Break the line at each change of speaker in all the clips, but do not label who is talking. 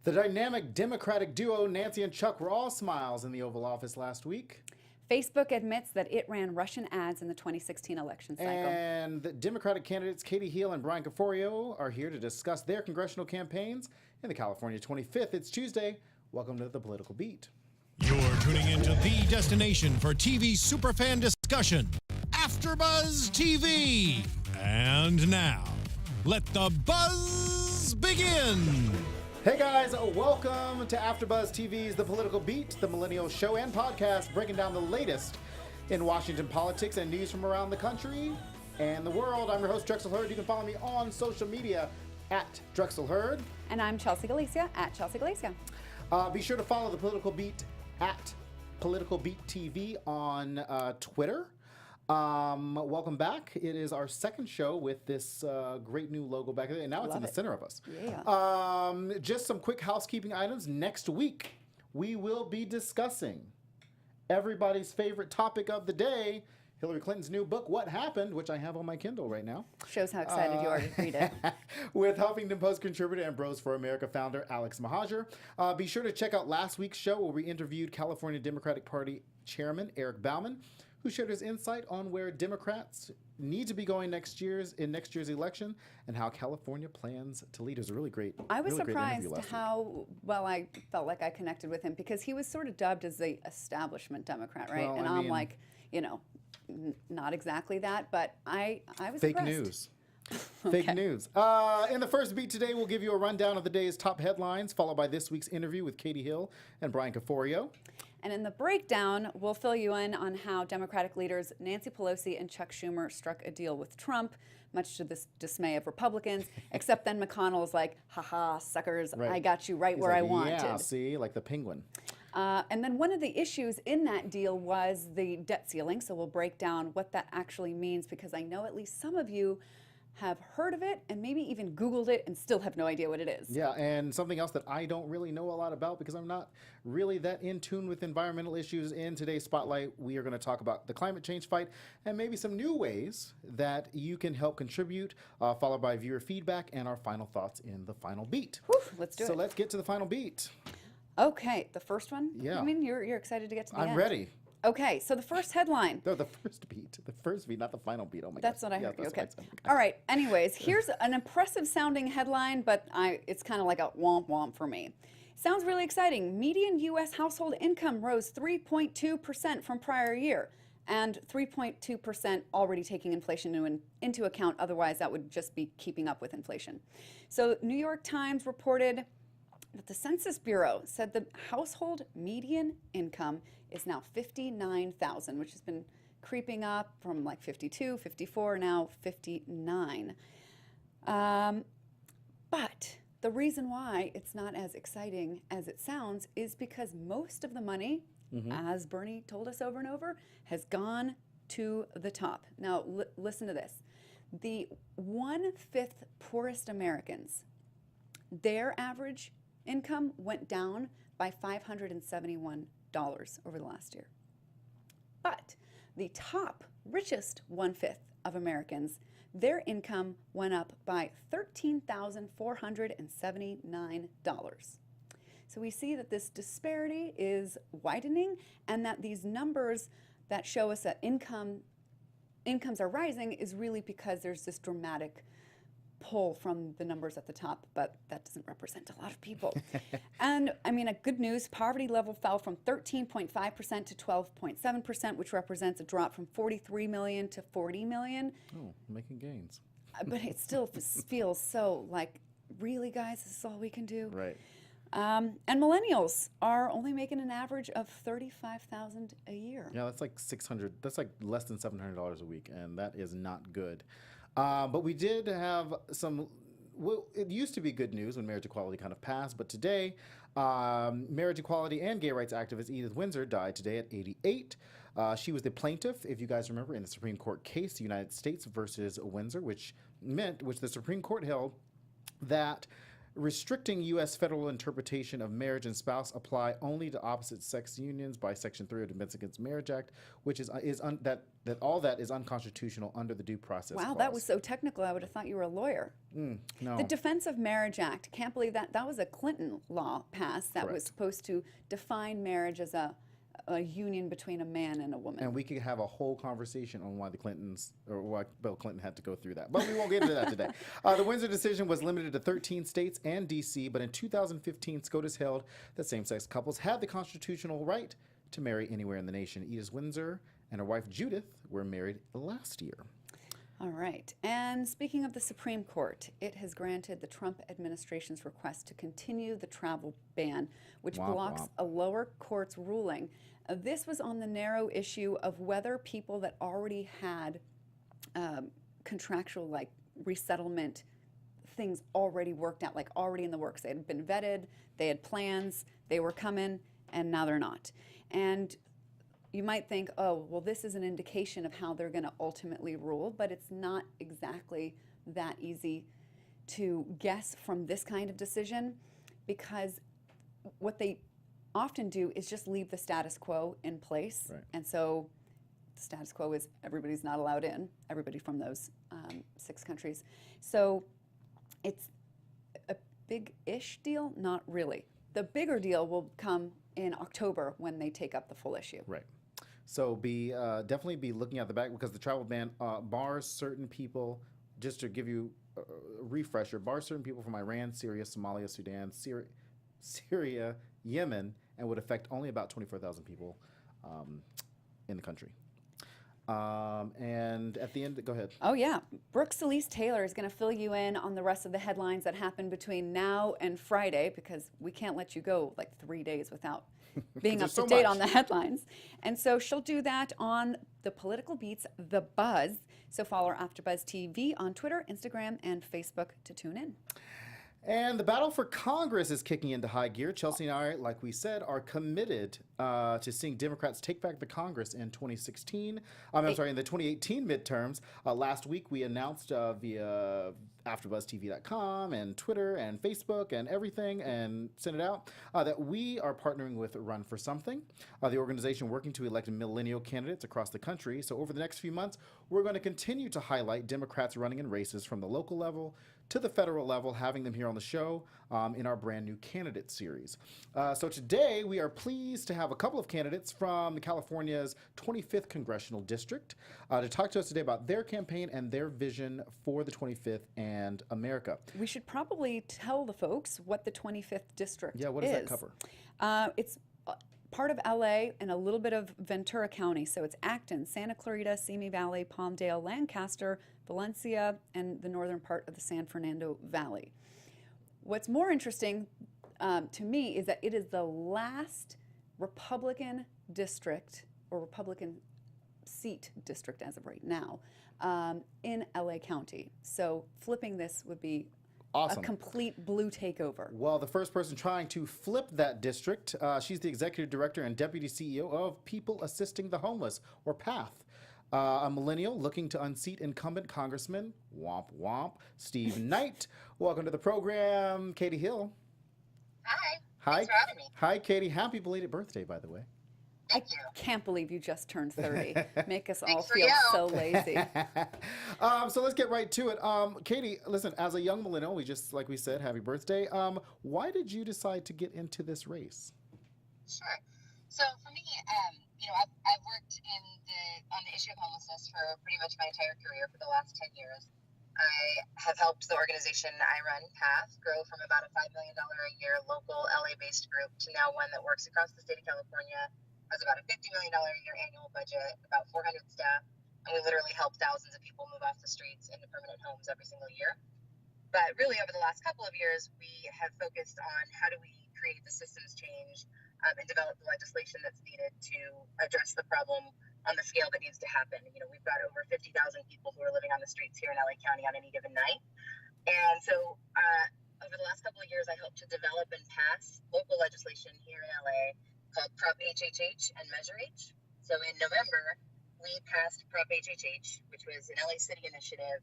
The dynamic Democratic duo Nancy and Chuck were all smiles in the Oval Office last week.
Facebook admits that it ran Russian ads in the 2016 election cycle.
And the Democratic candidates Katie Hill and Bryan Caforio are here to discuss their congressional campaigns in the California 25th. It's Tuesday. Welcome to the Political Beat.
You're tuning into the destination for TV superfan discussion, AfterBuzz TV. And now, let the buzz begin.
Hey guys, welcome to AfterBuzz TV's The Political Beat, the millennial show and podcast breaking down the latest in Washington politics and news from around the country and the world. I'm your host, Drexel Hurd. You can follow me on social media at Drexel Hurd.
And I'm Chelsea Galicia at Chelsea Galicia.
Be sure to follow The Political Beat at Political Beat TV on Twitter. Welcome back. It is our second show with this great new logo back there, and now it's in the center of us.
Yeah.
Just some quick housekeeping items. Next week, we will be discussing everybody's favorite topic of the day, Hillary Clinton's new book, What Happened, which I have on my Kindle right now.
Shows how excited you are to read it.
With Huffington Post contributor and Bros for America founder Alex Mahajer. Be sure to check out last week's show where we interviewed California Democratic Party Chairman Eric Bauman, who shared his insight on where Democrats need to be going next year's election and how California plans to lead. It was a really great
I was
really
surprised how well I felt like I connected with him because he was sort of dubbed as the establishment Democrat, right?
Well,
and
I
I'm
mean,
like, not exactly that, but I was
fake
impressed.
news. Fake news. In the first beat today, we'll give you a rundown of the day's top headlines, followed by this week's interview with Katie Hill and Bryan Caforio.
And in the breakdown, we'll fill you in on how Democratic leaders Nancy Pelosi and Chuck Schumer struck a deal with Trump, much to the dismay of Republicans, except then McConnell is like, haha, suckers,
Right.
I got you right
He's
where
like,
I wanted.
Yeah, see, like the penguin.
And then one of the issues in that deal was the debt ceiling, so we'll break down what that actually means because I know at least some of you have heard of it and maybe even Googled it and still have no idea what it is.
Yeah, and something else that I don't really know a lot about because I'm not really that in tune with environmental issues. In today's Spotlight, we are going to talk about the climate change fight and maybe some new ways that you can help contribute, followed by viewer feedback and our final thoughts in the final beat.
Whew, let's do it.
So let's get to the final beat.
Okay, the first one?
Yeah.
I mean, you're excited to get to the
I'm
end.
ready.
Okay, so the first headline.
No, the first beat, not the final beat. Oh my god.
That's what I heard.
that's
Okay.
what I said.
All right. Anyways, here's an impressive sounding headline, but it's kind of like a womp womp for me. Sounds really exciting. Median U.S. household income rose 3.2% from prior year, and 3.2% already taking inflation into account. Otherwise, that would just be keeping up with inflation. So, New York Times reported that the Census Bureau said the household median income is now $59,000, which has been creeping up from like 52, 54, now 59. But the reason why it's not as exciting as it sounds is because most of the money, as Bernie told us over and over, has gone to the top. Now, listen to this. The 1/5 poorest Americans, their average income went down by $571 over the last year. But the top richest 1/5 of Americans, their income went up by $13,479. So we see that this disparity is widening and that these numbers that show us that incomes are rising is really because there's this dramatic pull from the numbers at the top, but that doesn't represent a lot of people. And I mean, a good news, poverty level fell from 13.5% to 12.7%, which represents a drop from 43 million to 40 million.
Oh, making gains.
But it still feels so like, really guys, this is all we can do?
Right.
And millennials are only making an average of $35,000 a year.
Yeah, that's like $600. That's like less than $700 a week, and that is not good. But we did have some. Well, it used to be good news when marriage equality kind of passed, but today, marriage equality and gay rights activist Edith Windsor died today at 88. She was the plaintiff, if you guys remember, in the Supreme Court case, the United States versus Windsor, which the Supreme Court held that restricting U.S. federal interpretation of marriage and spouse apply only to opposite sex unions by Section 3 of the Defense Against Marriage Act, which that all that is unconstitutional under the Due Process
Wow,
Clause.
that was so technical. I would have thought you were a lawyer.
No.
The Defense of Marriage Act. Can't believe that. That was a Clinton law passed that was
Correct.
supposed to define marriage as a union between a man and a woman.
And we could have a whole conversation on why the Clintons, or why Bill Clinton had to go through that. But we won't get into that today. The Windsor decision was limited to 13 states and D.C., but in 2015, SCOTUS held that same-sex couples had the constitutional right to marry anywhere in the nation. Edith Windsor and her wife Judith were married last year.
All right. And speaking of the Supreme Court, it has granted the Trump administration's request to continue the travel ban, which
Womp
blocks
womp.
a lower court's ruling. This was on the narrow issue of whether people that already had contractual, like, resettlement things already worked out, like already in the works. They had been vetted, they had plans, they were coming, and now they're not. And you might think, oh, well, this is an indication of how they're going to ultimately rule, but it's not exactly that easy to guess from this kind of decision, because what they often do is just leave the status quo in place.
Right.
And so the status quo is everybody's not allowed in, everybody from those 6 countries. So it's a big-ish deal? Not really. The bigger deal will come in October when they take up the full issue.
Right. So definitely be looking at the back, because the travel ban bars certain people, just to give you a refresher, bars certain people from Iran, Syria, Somalia, Sudan, Syria, Yemen, and would affect only about 24,000 people in the country. And at the end, go ahead.
Oh, yeah. Brooks Elise Taylor is going to fill you in on the rest of the headlines that happen between now and Friday, because we can't let you go like 3 days without being up
There's
to
so
date
much.
on the headlines. And so she'll do that on the Political Beats, The Buzz. So follow our AfterBuzz TV on Twitter, Instagram, and Facebook to tune in.
And the battle for Congress is kicking into high gear. Chelsea and I, like we said, are committed to seeing Democrats take back the Congress in 2016. In the 2018 midterms. Last week we announced via AfterBuzzTV.com and Twitter and Facebook and everything, and sent it out, that we are partnering with Run for Something, the organization working to elect millennial candidates across the country. So over the next few months, we're going to continue to highlight Democrats running in races from the local level to the federal level, having them here on the show in our brand new candidate series. So today we are pleased to have a couple of candidates from California's 25th Congressional District to talk to us today about their campaign and their vision for the 25th and America.
We should probably tell the folks what the 25th district is.
Yeah, what does that cover?
It's part of LA and a little bit of Ventura County. So it's Acton, Santa Clarita, Simi Valley, Palmdale, Lancaster, Valencia, and the northern part of the San Fernando Valley. What's more interesting to me is that it is the last Republican district, or Republican seat district as of right now, in LA County. So flipping this would be
Awesome.
a complete blue takeover.
Well, the first person trying to flip that district, she's the executive director and deputy CEO of People Assisting the Homeless, or PATH. A millennial looking to unseat incumbent Congressman, womp womp, Steve Knight. Welcome to the program, Katie Hill.
Hi.
Hi.
Thanks for having me.
Hi, Katie. Happy belated birthday, by the way.
Thank you.
Can't believe you just turned 30. Make us all
Thanks for
feel
you.
so lazy.
So let's get right to it. Katie, listen, as a young millennial, like we said, happy birthday. Why did you decide to get into this race?
Sure. So for me, I've worked on the issue of homelessness for pretty much my entire career for the last 10 years. I have helped the organization I run, PATH, grow from about a $5 million a year local LA-based group to now one that works across the state of California, has about a $50 million a year annual budget, about 400 staff, and we literally help thousands of people move off the streets into permanent homes every single year. But really, over the last couple of years, we have focused on how do we create the systems change and develop the legislation that's needed to address the problem on the scale that needs to happen. We've got over 50,000 people who are living on the streets here in LA County on any given night. And so over the last couple of years, I helped to develop and pass local legislation here in LA called Prop HHH and Measure H. So in November, we passed Prop HHH, which was an LA City initiative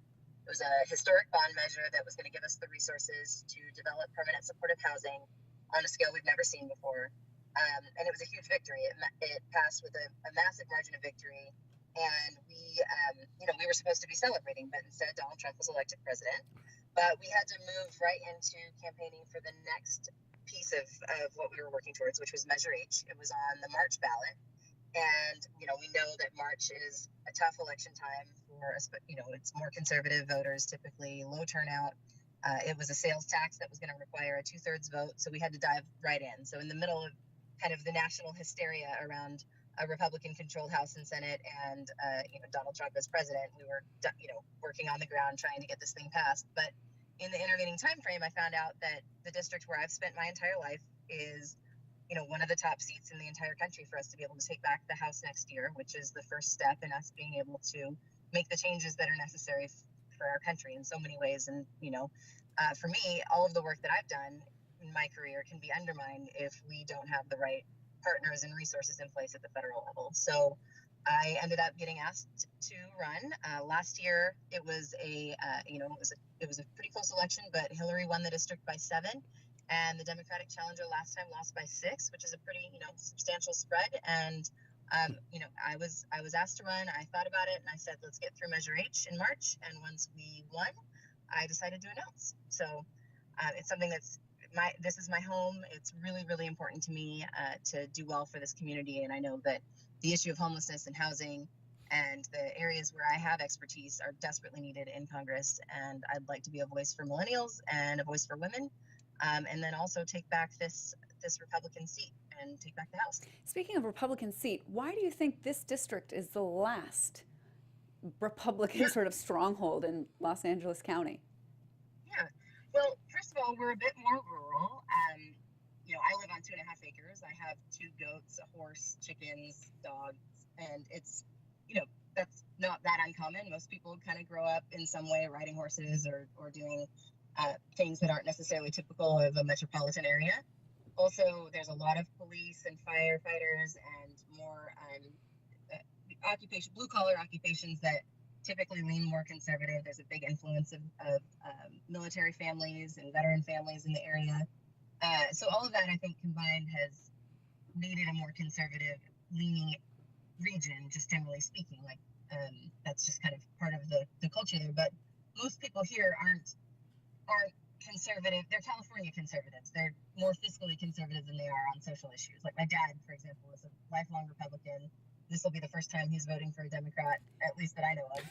It was a historic bond measure that was going to give us the resources to develop permanent supportive housing on a scale we've never seen before. And it was a huge victory. It passed with a massive margin of victory. And we were supposed to be celebrating, but instead Donald Trump was elected president. But we had to move right into campaigning for the next piece of what we were working towards, which was Measure H. It was on the March ballot. And, we know that March is a tough election time for, it's more conservative voters, typically low turnout. It was a sales tax that was going to require a 2/3 vote. So we had to dive right in. So in the middle of kind of the national hysteria around a Republican-controlled House and Senate and, Donald Trump as president, we were, working on the ground trying to get this thing passed. But in the intervening time frame, I found out that the district where I've spent my entire life is one of the top seats in the entire country for us to be able to take back the House next year, which is the first step in us being able to make the changes that are necessary for our country in so many ways. And, for me, all of the work that I've done in my career can be undermined if we don't have the right partners and resources in place at the federal level. So I ended up getting asked to run. Last year, it was it was a pretty close election, but Hillary won the district by 7. And the Democratic challenger last time lost by 6, which is a pretty, substantial spread. And, I was asked to run. I thought about it and I said, let's get through Measure H in March. And once we won, I decided to announce. So it's something this is my home. It's really, really important to me to do well for this community. And I know that the issue of homelessness and housing and the areas where I have expertise are desperately needed in Congress. And I'd like to be a voice for millennials and a voice for women. And then also take back this Republican seat and take back the House.
Speaking of Republican seat, why do you think this district is the last Republican sort of stronghold in Los Angeles County?
Yeah. Well, first of all, we're a bit more rural. I live on 2.5 acres. I have 2 goats, a horse, chickens, dogs, and it's, that's not that uncommon. Most people kind of grow up in some way riding horses or doing things that aren't necessarily typical of a metropolitan area. Also, there's a lot of police and firefighters and more blue-collar occupations that typically lean more conservative. There's a big influence of military families and veteran families in the area. So all of that, I think, combined has made it a more conservative leaning region, just generally speaking. Like that's just kind of part of the culture there. But most people here aren't conservative. They're California conservatives. They're more fiscally conservative than they are on social issues. Like my dad, for example, is a lifelong Republican. This will be the first time he's voting for a Democrat, at least that I know of.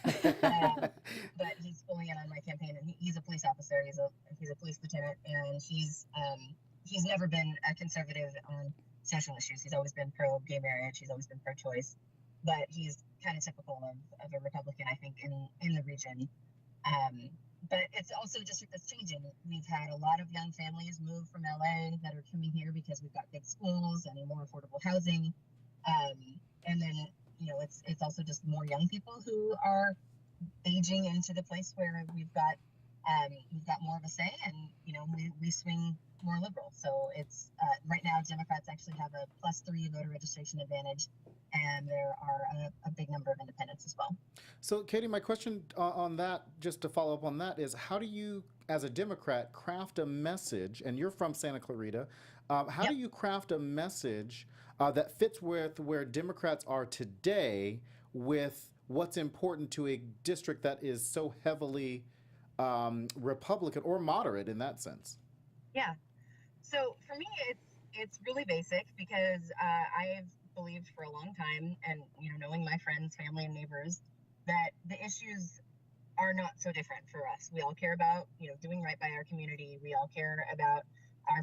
But he's fully in on my campaign, and he's a police officer. He's a police lieutenant, and he's never been a conservative on social issues. He's always been pro-gay marriage. He's always been pro-choice. But he's kind of typical of a Republican, I think, in the region. But it's also a district that's changing. We've had a lot of young families move from LA that are coming here because we've got big schools and more affordable housing. And then, it's also just more young people who are aging into the place where we've got more of a say, and we swing more liberal. So it's right now Democrats actually have a +3 voter registration advantage, and there are a big number of independents as well.
So, Katie, my question on that, just to follow up on that, is how do you, as a Democrat, craft a message, and you're from Santa Clarita, how do you craft a message that fits with where Democrats are today with what's important to a district that is so heavily Republican or moderate in that sense?
Yeah. So for me, it's really basic because I've believed for a long time, and knowing my friends, family, and neighbors, that the issues are not so different for us. We all care about doing right by our community. We all care about our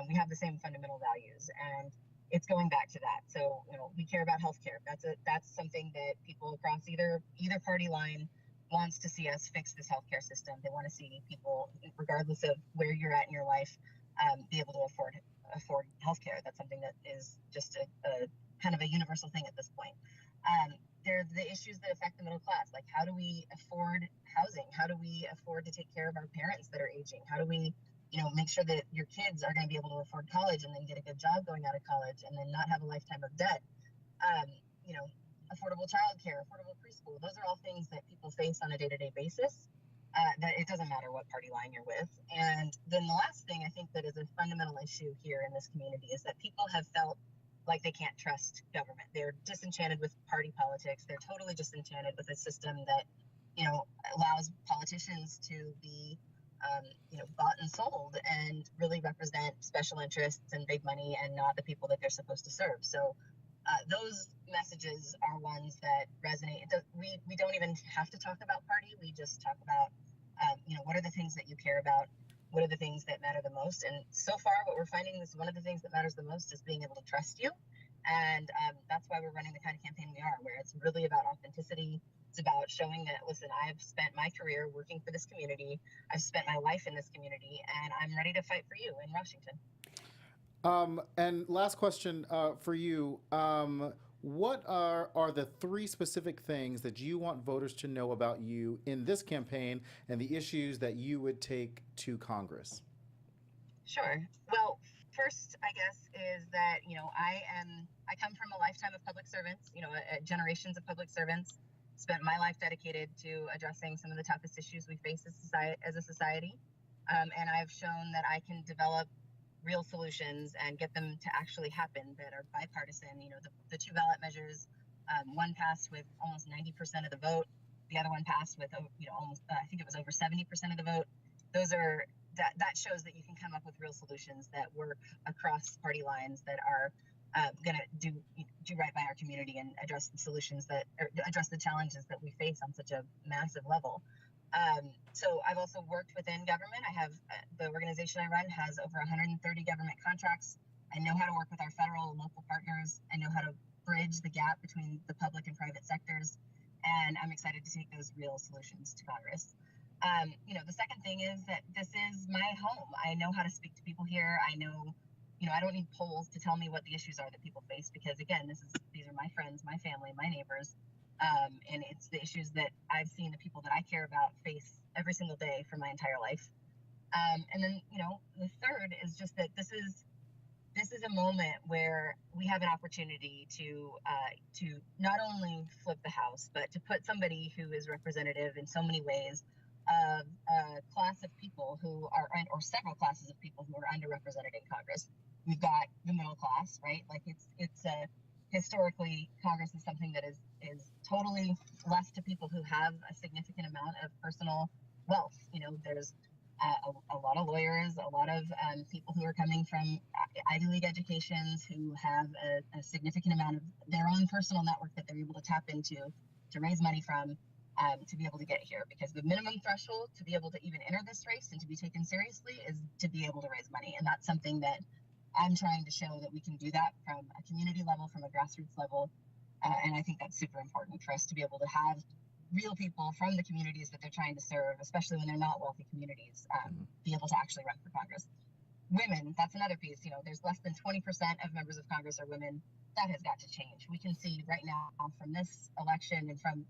we have the same fundamental values, and it's going back to that. So we care about healthcare. That's something that people across either party line wants to see us fix this healthcare system. They want to see people, regardless of where you're at in your life, be able to afford healthcare. That's something that is just a kind of a universal thing at this point. There are the issues that affect the middle class, like how do we afford housing? How do we afford to take care of our parents that are aging? How do we make sure that your kids are going to be able to afford college and then get a good job going out of college and then not have a lifetime of debt? Affordable childcare, affordable preschool. Those are all things that people face on a day-to-day basis. that it doesn't matter what party line you're with. And then the last thing I think that is a fundamental issue here in this community is that people have felt like they can't trust government. They're disenchanted with party politics. They're totally disenchanted with a system that, allows politicians to be, bought and sold and really represent special interests and big money and not the people that they're supposed to serve. So those messages are ones that resonate. We don't even have to talk about party. We just talk about, what are the things that you care about? What are the things that matter the most? And so far, what we're finding is one of the things that matters the most is being able to trust you. And that's why we're running the kind of campaign we are, where it's really about authenticity. It's about showing that, listen, I've spent my career working for this community. I've spent my life in this community, and I'm ready to fight for you in Washington.
And last question for you. What are the 3 specific things that you want voters to know about you in this campaign and the issues that you would take to Congress?
Sure. Well, first, I guess, is that, I come from a lifetime of public servants, generations of public servants, spent my life dedicated to addressing some of the toughest issues we face as a society. And I've shown that I can develop real solutions and get them to actually happen that are bipartisan. The 2 ballot measures, one passed with almost 90% of the vote. The other one passed with, almost, I think it was over 70% of the vote. That shows that you can come up with real solutions that work across party lines that are going to do right by our community and address the challenges that we face on such a massive level. So I've also worked within government. I have the organization I run has over 130 government contracts. I know how to work with our federal and local partners. I know how to bridge the gap between the public and private sectors. And I'm excited to take those real solutions to Congress. The second thing is that this is my home. I know how to speak to people here. I know, I don't need polls to tell me what the issues are that people face, because again, these are my friends, my family, my neighbors. And it's the issues that I've seen the people that I care about face every single day for my entire life. And then, the third is just that this is a moment where we have an opportunity to not only flip the House, but to put somebody who is representative in so many ways of a class of people who are, or several classes of people who are underrepresented in Congress. We've got the middle class, right? Like historically, Congress is something that is totally left to people who have a significant amount of personal wealth. There's a lot of lawyers, a lot of people who are coming from Ivy League educations who have a significant amount of their own personal network that they're able to tap into to raise money from to be able to get here. Because the minimum threshold to be able to even enter this race and to be taken seriously is to be able to raise money. And that's something that I'm trying to show that we can do that from a community level, from a grassroots level. And I think that's super important for us to be able to have real people from the communities that they're trying to serve, especially when they're not wealthy communities, be able to actually run for Congress. Women, that's another piece. There's less than 20% of members of Congress are women. That has got to change. We can see right now from this election and from,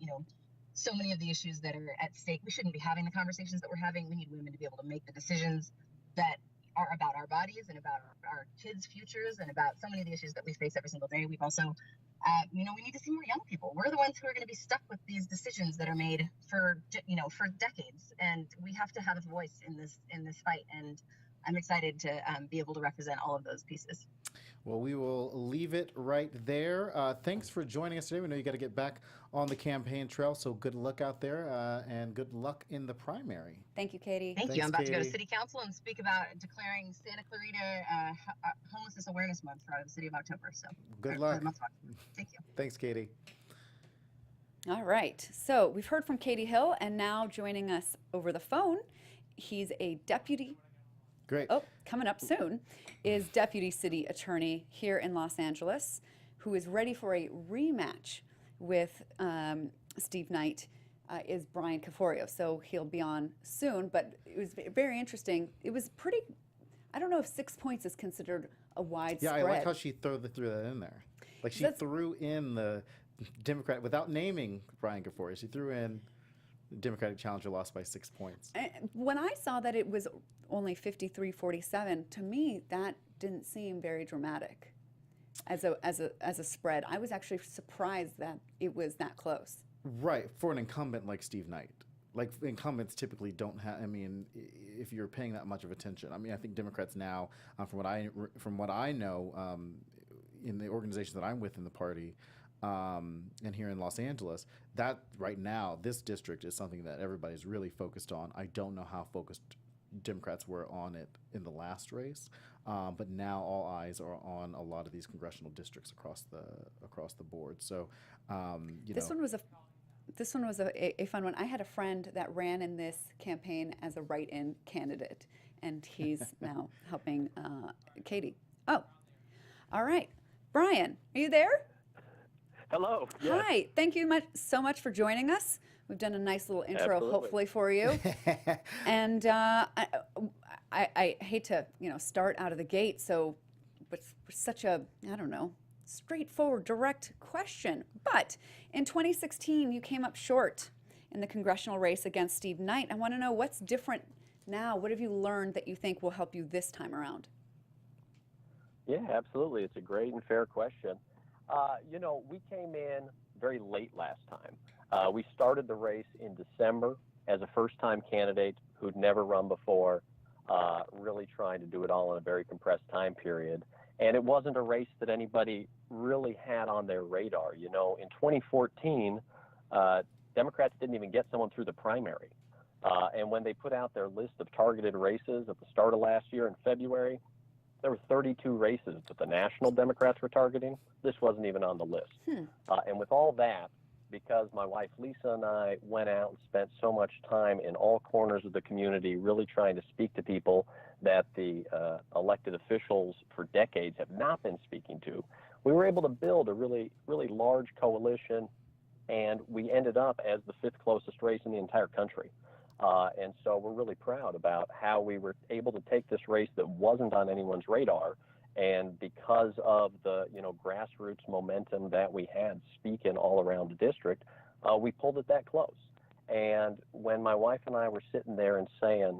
so many of the issues that are at stake, we shouldn't be having the conversations that we're having. We need women to be able to make the decisions that are about our bodies and about our kids' futures and about so many of the issues that we face every single day. We've also, we need to see more young people. We're the ones who are going to be stuck with these decisions that are made for decades, and we have to have a voice in this fight. And I'm excited to be able to represent all of those pieces.
Well, we will leave it right there. Thanks for joining us today. We know you got to get back on the campaign trail, so good luck out there and good luck in the primary.
Thank you, Katie.
Thank you. I'm about to go to City Council and speak about declaring Santa Clarita Homelessness Awareness Month for the city of October. So
good luck.
Thank you.
Thanks, Katie.
All right. So we've heard from Katie Hill, and now joining us over the phone, he's a deputy.
Great.
Oh, coming up soon is Deputy City Attorney here in Los Angeles, who is ready for a rematch with Steve Knight, is Bryan Caforio. So he'll be on soon, but it was very interesting. It was pretty, I don't know if 6 points is considered a wide spread.
Yeah, I like how she threw that in there. Like she threw in the Democrat, without naming Bryan Caforio, she threw in Democratic challenger lost by 6 points.
When I saw that it was only 53-47, to me that didn't seem very dramatic as a spread. I was actually surprised that it was that close.
Right, for an incumbent like Steve Knight. like incumbents typically don't have. I mean, if you're paying that much of attention, I mean, I think Democrats now, from what I know, in the organization that I'm with in the party, and here in Los Angeles, that right now this district is something that everybody's really focused on. I don't know how focused Democrats were on it in the last race, but now all eyes are on a lot of these congressional districts across the board. So,
This one was a fun one. I had a friend that ran in this campaign as a write-in candidate, and he's now helping Katie. Oh, all right. Brian, are you there?
Hello. Yes.
Hi. Thank you so much for joining us. We've done a nice little intro,
Absolutely.
hopefully, for you. And I hate to, start out of the gate, so with such a, I don't know, straightforward, direct question. But in 2016, you came up short in the congressional race against Steve Knight. I want to know what's different now. What have you learned that you think will help you this time around?
Yeah, absolutely. It's a great and fair question. We came in very late last time. We started the race in December as a first-time candidate who'd never run before, really trying to do it all in a very compressed time period. And it wasn't a race that anybody really had on their radar. In 2014, Democrats didn't even get someone through the primary. And when they put out their list of targeted races at the start of last year in February, there were 32 races that the national Democrats were targeting. This wasn't even on the list. And with all that, because my wife Lisa and I went out and spent so much time in all corners of the community really trying to speak to people that the elected officials for decades have not been speaking to, we were able to build a really, really large coalition, and we ended up as the 5th closest race in the entire country. And so we're really proud about how we were able to take this race that wasn't on anyone's radar, and because of the grassroots momentum that we had speaking all around the district, we pulled it that close. And when my wife and I were sitting there and saying,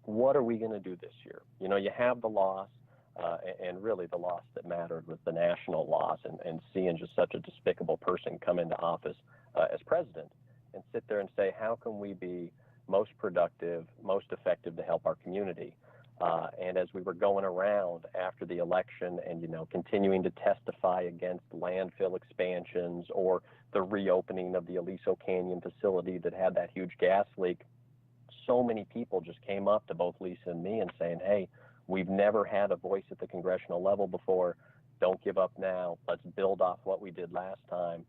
what are we going to do this year? You have the loss, and really the loss that mattered was the national loss, and seeing just such a despicable person come into office as president, and sit there and say, how can we be most productive, most effective to help our community? And as we were going around after the election and, continuing to testify against landfill expansions or the reopening of the Aliso Canyon facility that had that huge gas leak, so many people just came up to both Lisa and me and saying, hey, we've never had a voice at the congressional level before. Don't give up now. Let's build off what we did last time.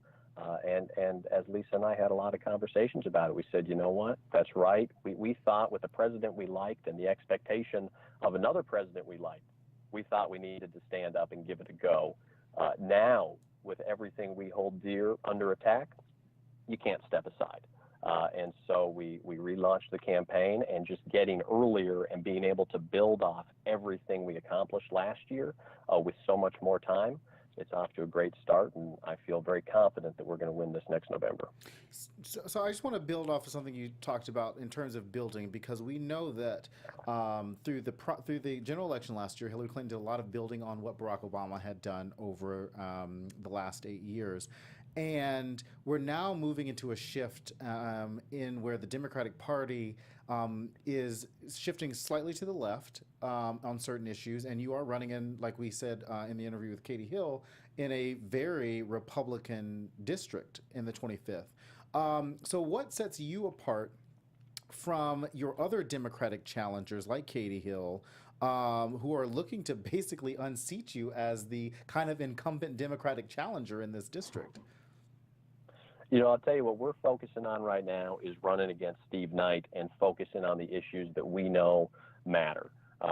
And as Lisa and I had a lot of conversations about it, we said, you know what, that's right. We thought with the president we liked and the expectation of another president we liked, we thought we needed to stand up and give it a go. Now, with everything we hold dear under attack, you can't step aside. And so we relaunched the campaign, and just getting earlier and being able to build off everything we accomplished last year with so much more time, it's off to a great start, and I feel very confident that we're going to win this next November.
So I just want to build off of something you talked about in terms of building, because we know that through the general election last year, Hillary Clinton did a lot of building on what Barack Obama had done over the last 8 years. And we're now moving into a shift in where the Democratic Party is shifting slightly to the left on certain issues, and you are running in, like we said in the interview with Katie Hill, in a very Republican district in the 25th. So what sets you apart from your other Democratic challengers like Katie Hill, who are looking to basically unseat you as the kind of incumbent Democratic challenger in this district?
I'll tell you what we're focusing on right now is running against Steve Knight and focusing on the issues that we know matter.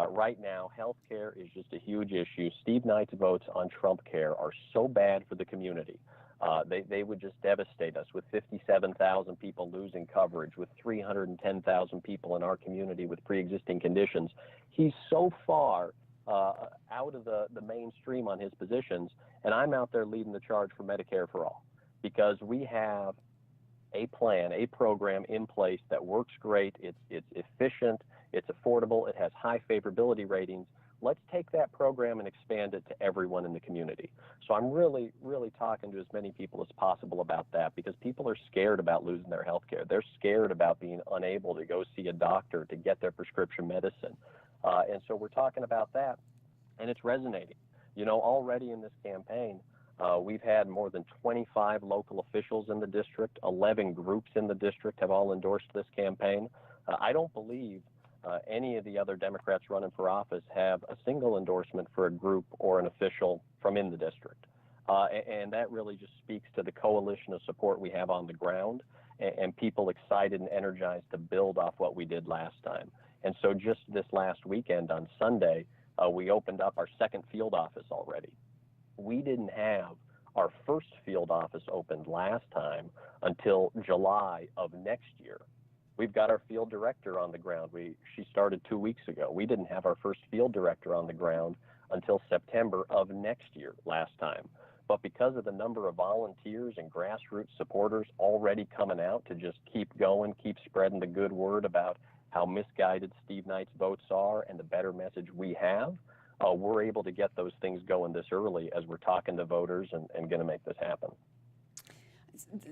Right now, health care is just a huge issue. Steve Knight's votes on Trump care are so bad for the community. They would just devastate us, with 57,000 people losing coverage, with 310,000 people in our community with pre-existing conditions. He's so far out of the mainstream on his positions, and I'm out there leading the charge for Medicare for all, because we have a plan, a program in place that works great. It's efficient, it's affordable, it has high favorability ratings. let's take that program and expand it to everyone in the community. So I'm really, really talking to as many people as possible about that, because people are scared about losing their health care. They're scared about being unable to go see a doctor to get their prescription medicine. And so we're talking about that, and it's resonating. You know, already in this campaign, we've had more than 25 local officials in the district. 11 groups in the district have all endorsed this campaign. I don't believe any of the other Democrats running for office have a single endorsement for a group or an official from in the district. And that really just speaks to the coalition of support we have on the ground, and people excited and energized to build off what we did last time. And so just this last weekend on Sunday, we opened up our second field office already. We didn't have our first field office opened last time until July of next year. We've got our field director on the ground. She started 2 weeks ago. We didn't have our first field director on the ground until September of next year last time. But because of the number of volunteers and grassroots supporters already coming out to just keep going, keep spreading the good word about how misguided Steve Knight's votes are and the better message we have, we're able to get those things going this early as we're talking to voters and going to make this happen.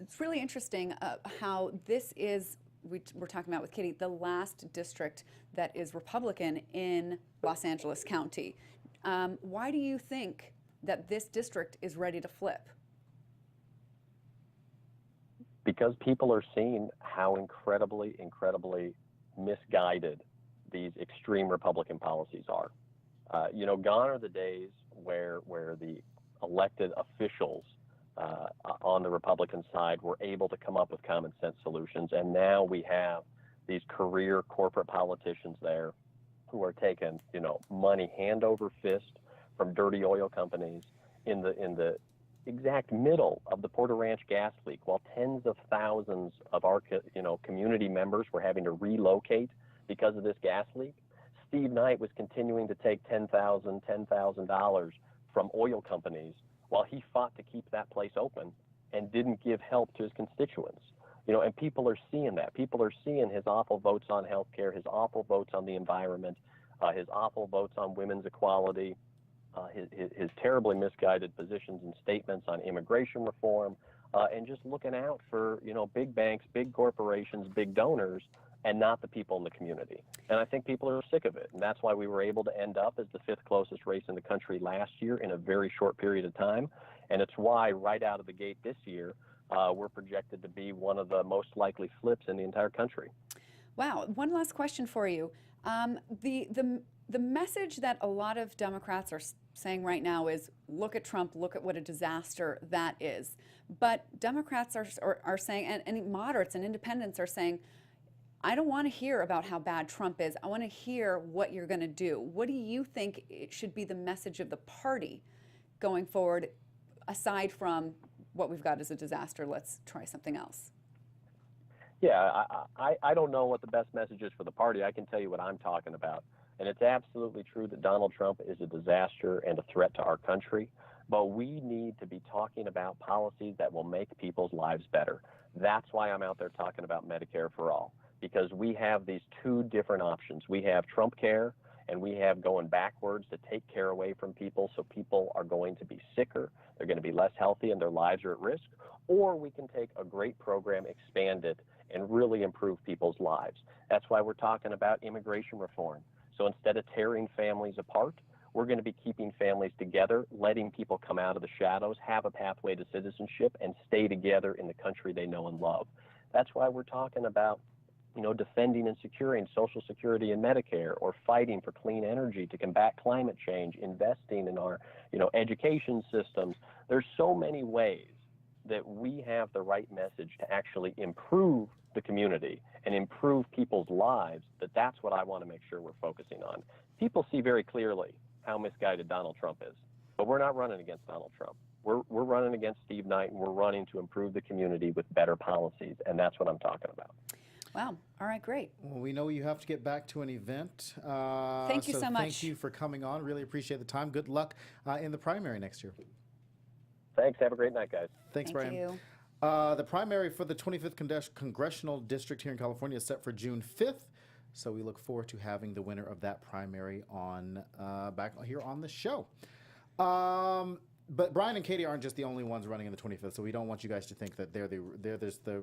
It's really interesting how this is, we're talking about with Kitty, the last district that is Republican in Los Angeles County. Why do you think that this district is ready to flip?
Because people are seeing how incredibly, incredibly misguided these extreme Republican policies are. You know, gone are the days where the elected officials on the Republican side were able to come up with common sense solutions, and now we have these career corporate politicians there who are taking, you know, money hand over fist from dirty oil companies in the exact middle of the Porter Ranch gas leak, while tens of thousands of our community members were having to relocate because of this gas leak. Steve Knight was continuing to take $10,000 from oil companies while he fought to keep that place open and didn't give help to his constituents. You know, and people are seeing that. People are seeing his awful votes on health care, his awful votes on the environment, his awful votes on women's equality, his terribly misguided positions and statements on immigration reform, and just looking out for, you know, big banks, big corporations, big donors, and not the people in the community. And I think people are sick of it. And that's why we were able to end up as the 5th closest race in the country last year in a very short period of time. And it's why right out of the gate this year, we're projected to be one of the most likely flips in the entire country.
Wow. One last question for you. The message that a lot of Democrats are saying right now is, look at Trump, look at what a disaster that is. But Democrats are saying, and moderates and independents are saying, I don't want to hear about how bad Trump is. I want to hear what you're going to do. What do you think it should be the message of the party going forward, aside from what we've got as a disaster? Let's try something else.
Yeah, I don't know what the best message is for the party. I can tell you what I'm talking about. And it's absolutely true that Donald Trump is a disaster and a threat to our country. But we need to be talking about policies that will make people's lives better. That's why I'm out there talking about Medicare for all. Because we have these two different options. We have Trump care, and we have going backwards to take care away from people, so people are going to be sicker, they're going to be less healthy, and their lives are at risk. Or we can take a great program, expand it, and really improve people's lives. That's why we're talking about immigration reform. So instead of tearing families apart, we're going to be keeping families together, letting people come out of the shadows, have a pathway to citizenship, and stay together in the country they know and love. That's why we're talking about, you know, defending and securing Social Security and Medicare, or fighting for clean energy to combat climate change, investing in our, you know, education systems. There's so many ways that we have the right message to actually improve the community and improve people's lives, that's what I want to make sure we're focusing on. People see very clearly how misguided Donald Trump is, but we're not running against Donald Trump. We're running against Steve Knight, and we're running to improve the community with better policies, and that's what I'm talking about.
Wow. All right, great.
Well, we know you have to get back to an event.
Thank you so much.
Thank you for coming on. Really appreciate the time. Good luck in the primary next year.
Thanks. Have a great night, guys.
Thanks, Brian.
Thank you.
The primary for the 25th Congressional District here in California is set for June 5th. So we look forward to having the winner of that primary on back here on the show. But Brian and Katie aren't just the only ones running in the 25th, so we don't want you guys to think that they're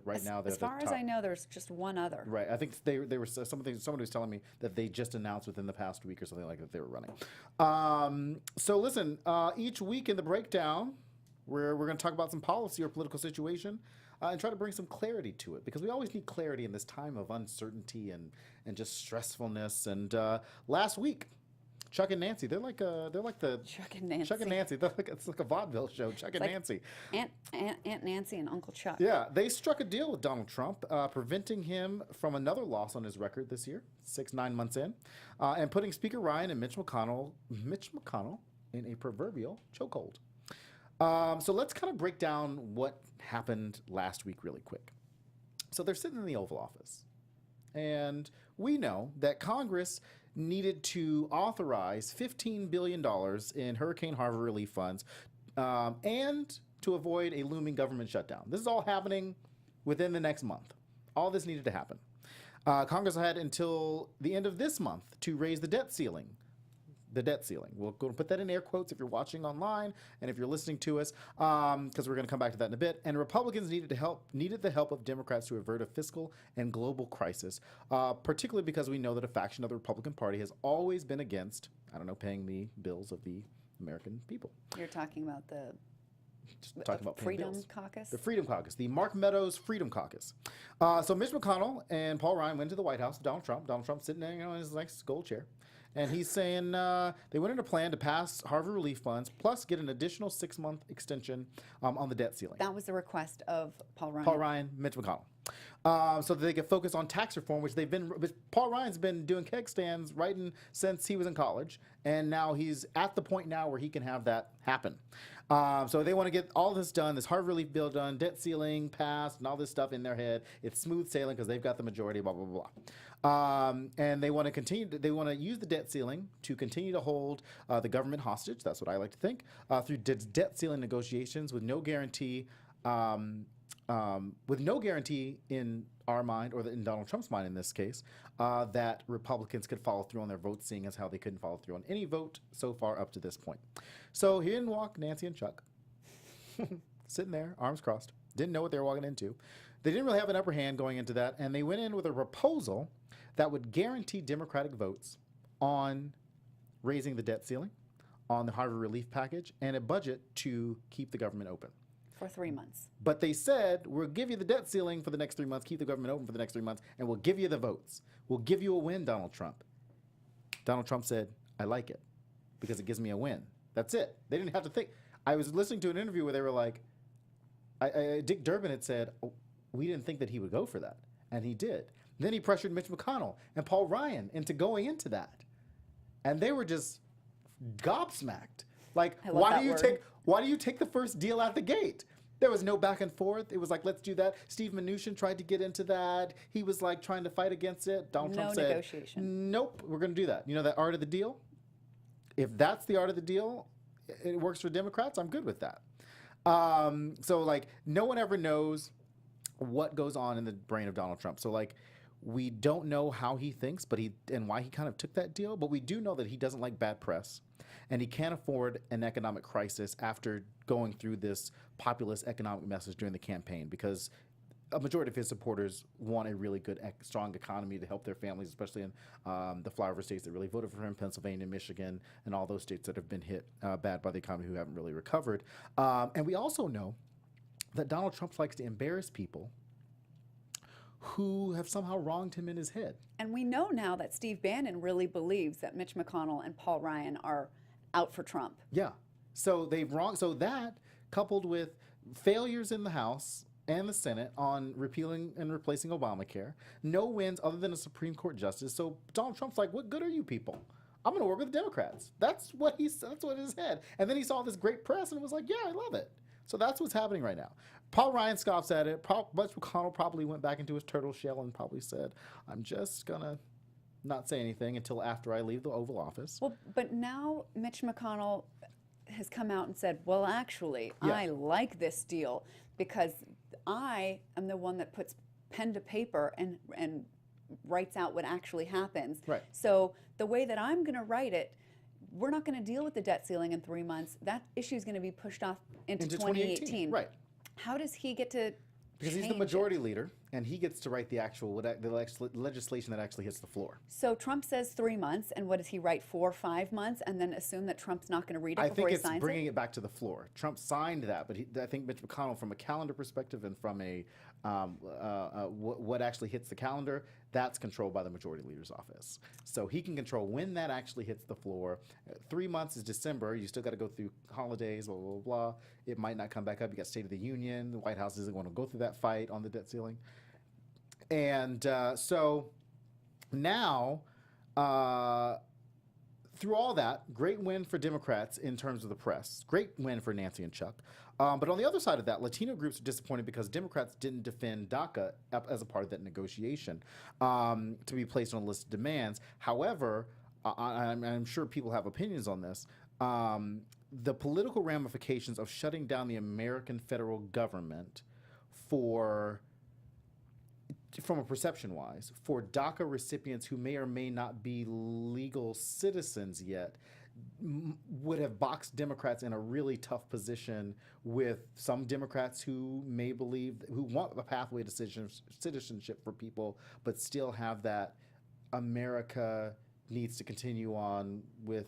right now they're
as far
the
as
top.
I know, there's just one other.
Right, I think they were somebody was telling me that they just announced within the past week or something like that they were running. So listen, each week in the breakdown, we're going to talk about some policy or political situation. And try to bring some clarity to it, because we always need clarity in this time of uncertainty and just stressfulness. And last week, Chuck and Nancy, they're like the
Chuck and Nancy.
Chuck and Nancy. It's like a vaudeville show. Chuck and
like
Nancy.
Aunt Nancy and Uncle Chuck.
Yeah, they struck a deal with Donald Trump, preventing him from another loss on his record this year, 9 months in, and putting Speaker Ryan and Mitch McConnell in a proverbial chokehold. So let's kind of break down what happened last week really quick. So they're sitting in the Oval Office, and we know that Congress needed to authorize $15 billion in Hurricane Harvey relief funds and to avoid a looming government shutdown. This is all happening within the next month. All this needed to happen. Congress had until the end of this month to raise the debt ceiling. The debt ceiling. We'll go and put that in air quotes if you're watching online and if you're listening to us, because we're going to come back to that in a bit. And Republicans needed the help of Democrats to avert a fiscal and global crisis, particularly because we know that a faction of the Republican Party has always been against, paying the bills of the American people.
You're talking about the
Freedom
Caucus?
The Freedom Caucus, the Mark Meadows Freedom Caucus. So Mitch McConnell and Paul Ryan went to the White House with Donald Trump. Donald Trump sitting there in his nice gold chair. And he's saying they went into a plan to pass Harvey relief funds, plus get an additional 6-month extension on the debt ceiling.
That was the request of Paul Ryan.
Paul Ryan, Mitch McConnell. So that they could focus on tax reform, which Paul Ryan's been doing keg stands since he was in college, and now he's at the point now where he can have that happen. So they want to get all this done, this Harvey relief bill done, debt ceiling passed, and all this stuff in their head. It's smooth sailing because they've got the majority, blah, blah, blah. And they want to continue. They want to use the debt ceiling to continue to hold the government hostage. That's what I like to think, through debt ceiling negotiations with no guarantee. With no guarantee in our mind, or in Donald Trump's mind in this case, that Republicans could follow through on their vote, seeing as how they couldn't follow through on any vote so far up to this point. So here in walk Nancy and Chuck, sitting there, arms crossed, didn't know what they were walking into. They didn't really have an upper hand going into that, and they went in with a proposal that would guarantee Democratic votes on raising the debt ceiling, on the Harvey relief package, and a budget to keep the government open.
For 3 months.
But they said, we'll give you the debt ceiling for the next 3 months, keep the government open for the next 3 months, and we'll give you the votes. We'll give you a win, Donald Trump. Donald Trump said, I like it because it gives me a win. That's it. They didn't have to think. I was listening to an interview where they were like, Dick Durbin had said, we didn't think that he would go for that. And he did. Then he pressured Mitch McConnell and Paul Ryan into going into that. And they were just gobsmacked. Like, why do you take the first deal out the gate? There was no back and forth. It was like, let's do that. Steve Mnuchin tried to get into that. He was like trying to fight against it. Donald Trump said,
negotiation.
Nope, we're going to do that. You know that art of the deal? If that's the art of the deal, it works for Democrats, I'm good with that. So like, no one ever knows what goes on in the brain of Donald Trump. So like, we don't know how he thinks, and why he kind of took that deal, but we do know that he doesn't like bad press, and he can't afford an economic crisis after going through this populist economic message during the campaign, because a majority of his supporters want a really good, strong economy to help their families, especially in the flyover states that really voted for him, Pennsylvania, Michigan, and all those states that have been hit bad by the economy who haven't really recovered. And we also know that Donald Trump likes to embarrass people who have somehow wronged him in his head.
And we know now that Steve Bannon really believes that Mitch McConnell and Paul Ryan are out for Trump.
Yeah. So that, coupled with failures in the House and the Senate on repealing and replacing Obamacare, no wins other than a Supreme Court justice. So Donald Trump's like, what good are you people? I'm going to work with the Democrats. That's what in his head. And then he saw this great press and was like, yeah, I love it. So that's what's happening right now. Paul Ryan scoffs at it. Mitch McConnell probably went back into his turtle shell and probably said, I'm just going to not say anything until after I leave the Oval Office.
Well, but now Mitch McConnell has come out and said, well, actually,
Yeah.
I like this deal because I am the one that puts pen to paper and writes out what actually happens.
Right.
So the way that I'm going to write it, we're not going to deal with the debt ceiling in 3 months. That issue is going to be pushed off into 2018.
Right.
How does he get to
Because he's the
change
majority
it?
leader, and he gets to write the actual legislation that actually hits the floor.
So Trump says 3 months, and what does he write, 4 or 5 months, and then assume that Trump's not going to read it
I
before
think
he
it's
signs
bringing
it?
it back to the floor. Trump signed that, but I think Mitch McConnell, from a calendar perspective and from a what actually hits the calendar, that's controlled by the majority leader's office. So he can control when that actually hits the floor. 3 months is December. You still got to go through holidays, blah, blah, blah. It might not come back up. You got State of the Union. The White House isn't going to go through that fight on the debt ceiling. And so now, through all that, great win for Democrats in terms of the press. Great win for Nancy and Chuck. But on the other side of that, Latino groups are disappointed because Democrats didn't defend DACA as a part of that negotiation to be placed on a list of demands. However, I'm sure people have opinions on this. The political ramifications of shutting down the American federal government from a perception-wise, for DACA recipients who may or may not be legal citizens yet, would have boxed Democrats in a really tough position with some Democrats who may believe, who want a pathway to citizenship for people, but still have that America needs to continue on with,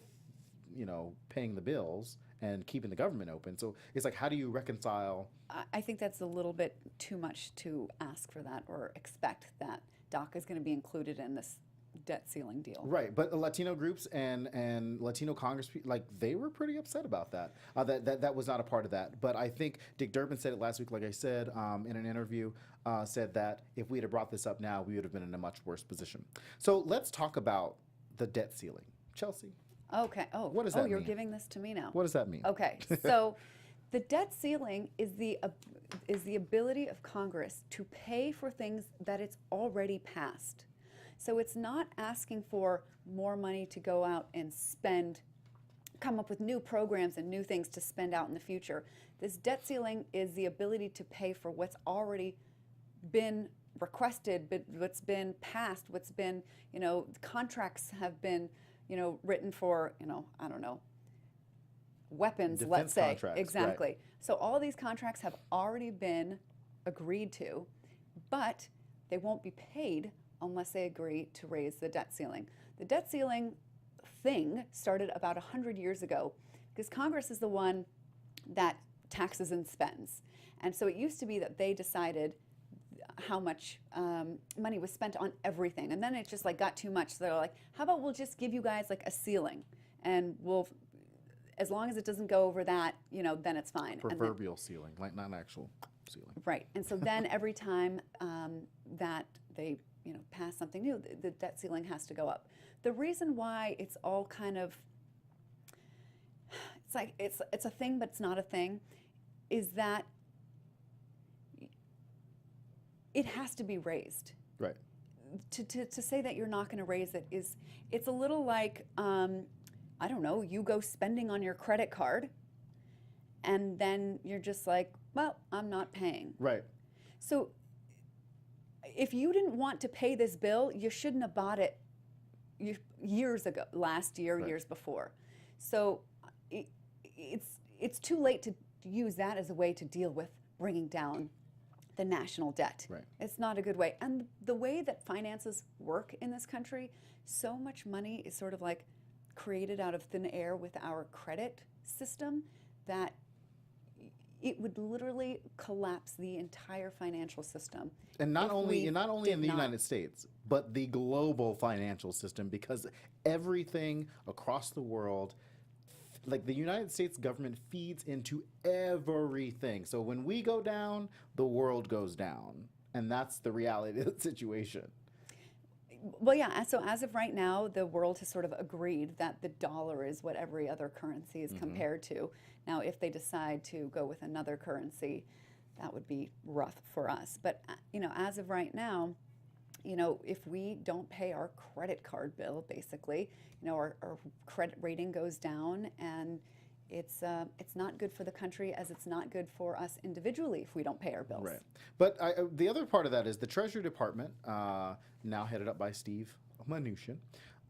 paying the bills and keeping the government open. So it's like, how do you reconcile?
I think that's a little bit too much to ask for that or expect that DACA is going to be included in this debt ceiling deal.
Right, but Latino groups and Latino Congress, they were pretty upset about that. That was not a part of that. But I think Dick Durbin said it last week, like I said, in an interview, said that if we had brought this up now, we would have been in a much worse position. So let's talk about the debt ceiling. Chelsea.
Okay. Oh,
what does that
you're
mean?
giving this to me now.
What does that mean?
Okay, so the debt ceiling is the ability of Congress to pay for things that it's already passed. So it's not asking for more money to go out and spend, come up with new programs and new things to spend out in the future. This debt ceiling is the ability to pay for what's already been requested, but what's been passed, what's been, contracts have been, written for, I don't know, weapons,
Defense
let's say.
contracts,
Exactly.
right.
So all these contracts have already been agreed to, but they won't be paid unless they agree to raise the debt ceiling. The debt ceiling thing started about 100 years ago because Congress is the one that taxes and spends. And so it used to be that they decided how much money was spent on everything. And then it just got too much. So they're like, how about we'll just give you guys a ceiling and we'll, as long as it doesn't go over that, then it's fine.
Proverbial ceiling, not an actual ceiling.
Right. And so then every time that they pass something new, the debt ceiling has to go up. The reason why it's all kind of, it's a thing, but it's not a thing, is that it has to be raised.
Right.
To say that you're not going to raise it it's a little like, I don't know, you go spending on your credit card and then you're just like, well, I'm not paying.
Right.
So if you didn't want to pay this bill, you shouldn't have bought it years ago, last year,
Right.
years before. So it's too late to use that as a way to deal with bringing down the national debt.
Right.
It's not a good way. And the way that finances work in this country, so much money is sort of created out of thin air with our credit system that it would literally collapse the entire financial system.
And not only in the
did not.
United States, but the global financial system, because everything across the world, the United States government feeds into everything. So when we go down, the world goes down. And that's the reality of the situation.
Well, yeah, so as of right now, the world has sort of agreed that the dollar is what every other currency is compared to. Now, if they decide to go with another currency, that would be rough for us. But, as of right now, if we don't pay our credit card bill, basically, our credit rating goes down, and it's not good for the country, as it's not good for us individually if we don't pay our bills.
Right. But the other part of that is the Treasury Department, now headed up by Steve Mnuchin,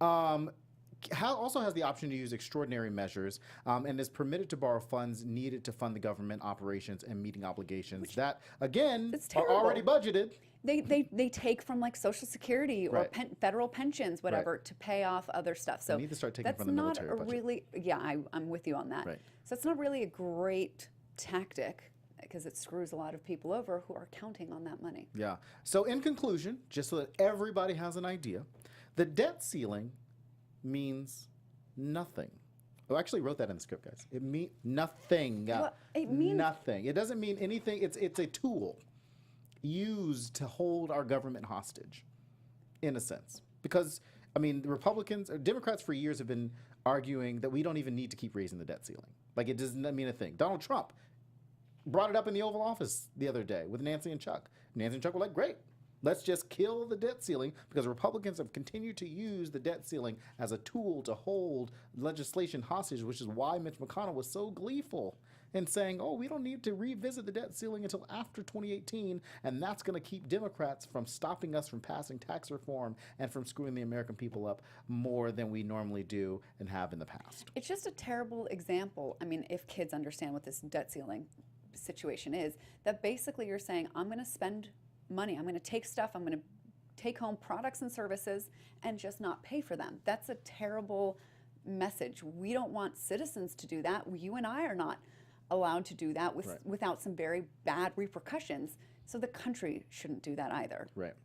also has the option to use extraordinary measures and is permitted to borrow funds needed to fund the government operations and meeting obligations that, again, are already budgeted.
They take from like Social Security or federal pensions, whatever, to pay off other stuff. So
they need to start taking from the military budget.
That's not a really, I'm with you on that.
Right.
So it's not really a great tactic, because it screws a lot of people over who are counting on that money.
Yeah. So in conclusion, just so that everybody has an idea, the debt ceiling means nothing. Oh, I actually wrote that in the script, guys. It means nothing.
Well, it means
nothing. It doesn't mean anything. It's a tool used to hold our government hostage, in a sense. Because, I mean, the Republicans or Democrats for years have been arguing that we don't even need to keep raising the debt ceiling. Like, it doesn't mean a thing. Donald Trump brought it up in the Oval Office the other day with Nancy and Chuck. Nancy and Chuck were like, great. Let's just kill the debt ceiling, because Republicans have continued to use the debt ceiling as a tool to hold legislation hostage, which is why Mitch McConnell was so gleeful in saying, oh, we don't need to revisit the debt ceiling until after 2018, and that's going to keep Democrats from stopping us from passing tax reform and from screwing the American people up more than we normally do and have in the past.
It's just a terrible example. I mean, if kids understand what this debt ceiling situation is, that basically you're saying, I'm going to spend money, I'm going to take stuff, I'm going to take home products and services and just not pay for them. That's a terrible message. We don't want citizens to do that. You and I are not allowed to do that without some very bad repercussions. So the country shouldn't do that either.
Right.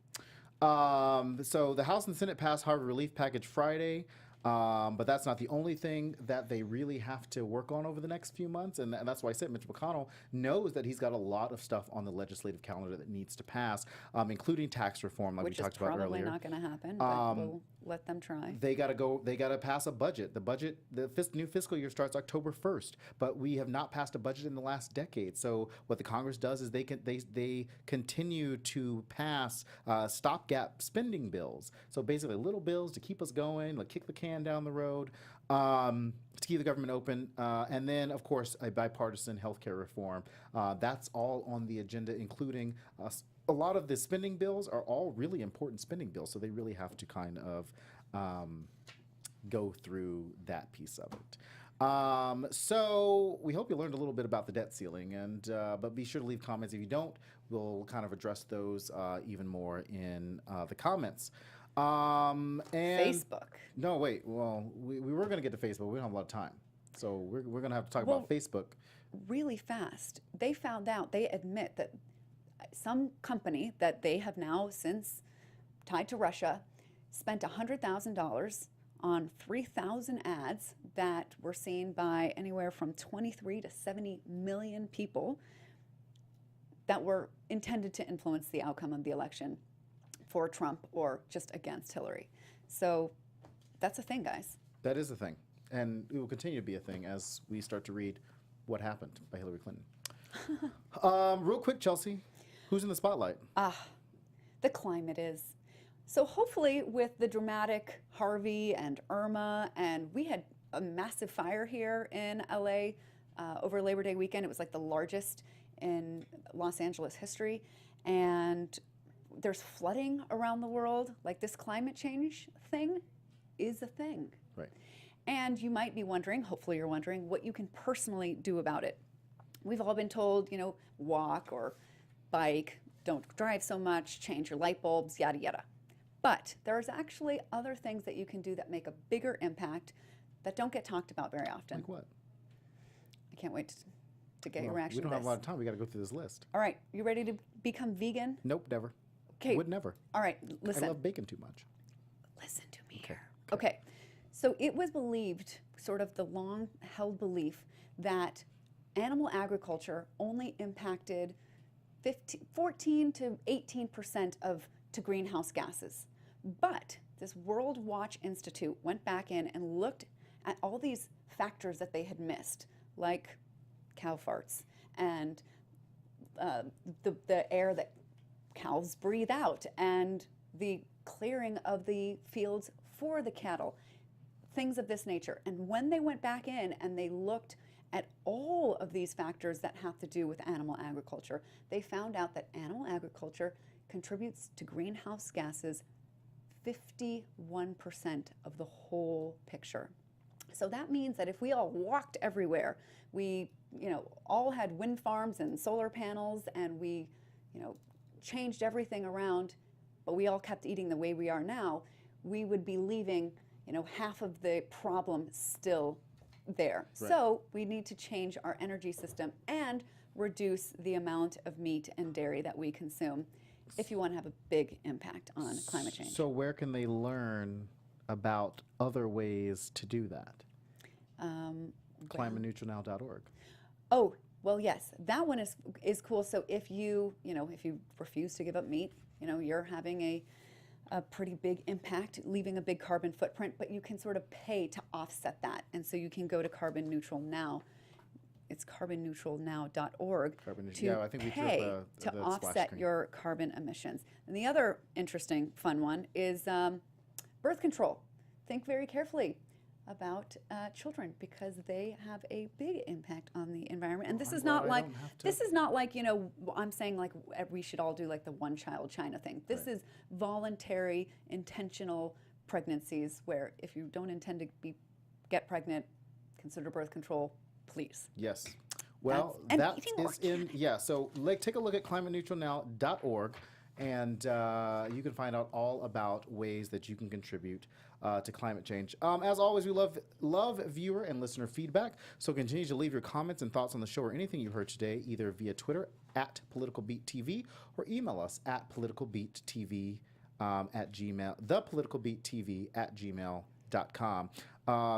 So the House and Senate passed Harvard relief package Friday. But that's not the only thing that they really have to work on over the next few months. And that's why I said Mitch McConnell knows that he's got a lot of stuff on the legislative calendar that needs to pass, including tax reform, like we talked about earlier.
Which is probably not going to happen, but we'll let them try.
They got to pass a budget. The new fiscal year starts October 1st, but we have not passed a budget in the last decade. So what the Congress does is they continue to pass stopgap spending bills. So basically little bills to keep us going, like kick the can down the road, to keep the government open, and then of course a bipartisan healthcare reform. That's all on the agenda, including a lot of the spending bills are all really important spending bills, so they really have to kind of go through that piece of it. So we hope you learned a little bit about the debt ceiling, and but be sure to leave comments. If you don't, we'll kind of address those even more in the comments. And
Facebook.
No, wait. Well, we were going to get to Facebook. We don't have a lot of time. So we're going to have to talk about Facebook.
Really fast. They found out, they admit that some company that they have now since tied to Russia spent $100,000 on 3,000 ads that were seen by anywhere from 23 to 70 million people that were intended to influence the outcome of the election for Trump or just against Hillary. So that's a thing, guys.
That is a thing. And it will continue to be a thing as we start to read What Happened by Hillary Clinton. Real quick, Chelsea, who's in the spotlight?
The climate is. So hopefully with the dramatic Harvey and Irma, and we had a massive fire here in LA over Labor Day weekend. It was like the largest in Los Angeles history. And there's flooding around the world. Like, this climate change thing is a thing.
Right.
And you might be wondering, hopefully you're wondering, what you can personally do about it. We've all been told, walk or bike, don't drive so much, change your light bulbs, yada, yada. But there's actually other things that you can do that make a bigger impact that don't get talked about very often.
Like what?
I can't wait to get your reaction
We don't
to
have
this.
a lot of time. We got to go through this list.
All right, you ready to become vegan?
Nope, never.
Okay.
Would never.
All right, listen.
I love bacon too much.
Listen to me here. Okay. So it was believed, sort of the long-held belief, that animal agriculture only impacted 14 to 18% to greenhouse gases. But this World Watch Institute went back in and looked at all these factors that they had missed, like cow farts and the air that cows breathe out and the clearing of the fields for the cattle, things of this nature. And when they went back in and they looked at all of these factors that have to do with animal agriculture. They found out that animal agriculture contributes to greenhouse gases 51% of the whole picture. So that means that if we all walked everywhere, we, all had wind farms and solar panels, and we, changed everything around, but we all kept eating the way we are now, we would be leaving, half of the problem still there.
Right.
So we need to change our energy system and reduce the amount of meat and dairy that we consume if you want to have a big impact on climate change.
So where can they learn about other ways to do that? ClimateNeutralNow.org.
Oh, well, yes, that one is cool. So if you refuse to give up meat, you're having a pretty big impact, leaving a big carbon footprint, but you can sort of pay to offset that. And so you can go to Carbon Neutral Now. It's carbonneutralnow.org
I think we threw up
pay
the
to
splash
offset
screen.
your carbon emissions. And the other interesting, fun one is birth control. Think very carefully about children, because they have a big impact on the environment. And this is not like I'm saying like we should all do like the one-child China thing. This is voluntary, intentional pregnancies where if you don't intend to get pregnant, consider birth control, please.
Yes. Well,
And
that
eating
is in, so take a look at climateneutralnow.org, and you can find out all about ways that you can contribute to climate change. As always, we love viewer and listener feedback, so continue to leave your comments and thoughts on the show or anything you heard today, either via Twitter at PoliticalBeatTV or email us at politicalbeattv at gmail, thepoliticalbeattv@gmail.com.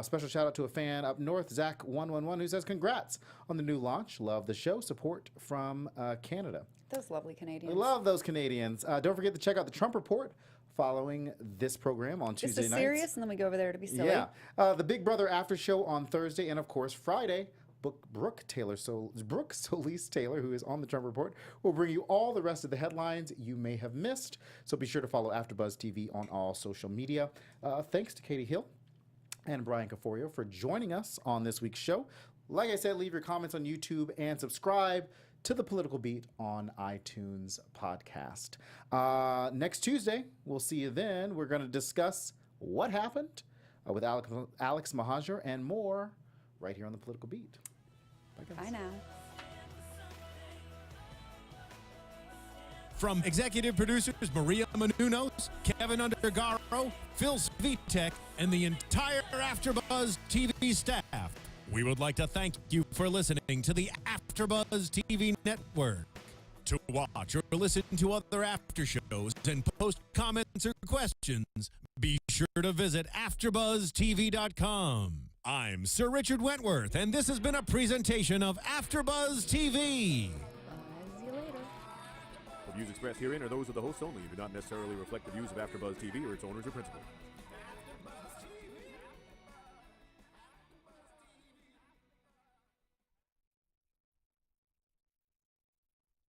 Special shout out to a fan up north, Zach111, who says, congrats on the new launch. Love the show. Support from Canada.
Those lovely Canadians.
We love those Canadians. Don't forget to check out the Trump Report following this program on Tuesday
This is
nights.
serious, and then we go over there to be silly.
Yeah. The Big Brother After Show on Thursday, and of course Friday, Brooke Solis Taylor, who is on the Trump Report, will bring you all the rest of the headlines you may have missed. So be sure to follow AfterBuzz TV on all social media. Thanks to Katie Hill and Bryan Caforio for joining us on this week's show. Like I said, leave your comments on YouTube and subscribe to The Political Beat on iTunes podcast. Next Tuesday, we'll see you then. We're going to discuss what happened with Alex Mahajer and more right here on The Political Beat. Bye, guys.
Bye now.
From executive producers Maria Menounos, Kevin Undergaro, Phil Svitek, and the entire AfterBuzz TV staff, we would like to thank you for listening to the AfterBuzz TV network. To watch or listen to other after shows and post comments or questions, be sure to visit AfterBuzzTV.com. I'm Sir Richard Wentworth, and this has been a presentation of AfterBuzz TV.
See you later.
The views expressed herein are those of the hosts only and do not necessarily reflect the views of AfterBuzz TV or its owners or principals.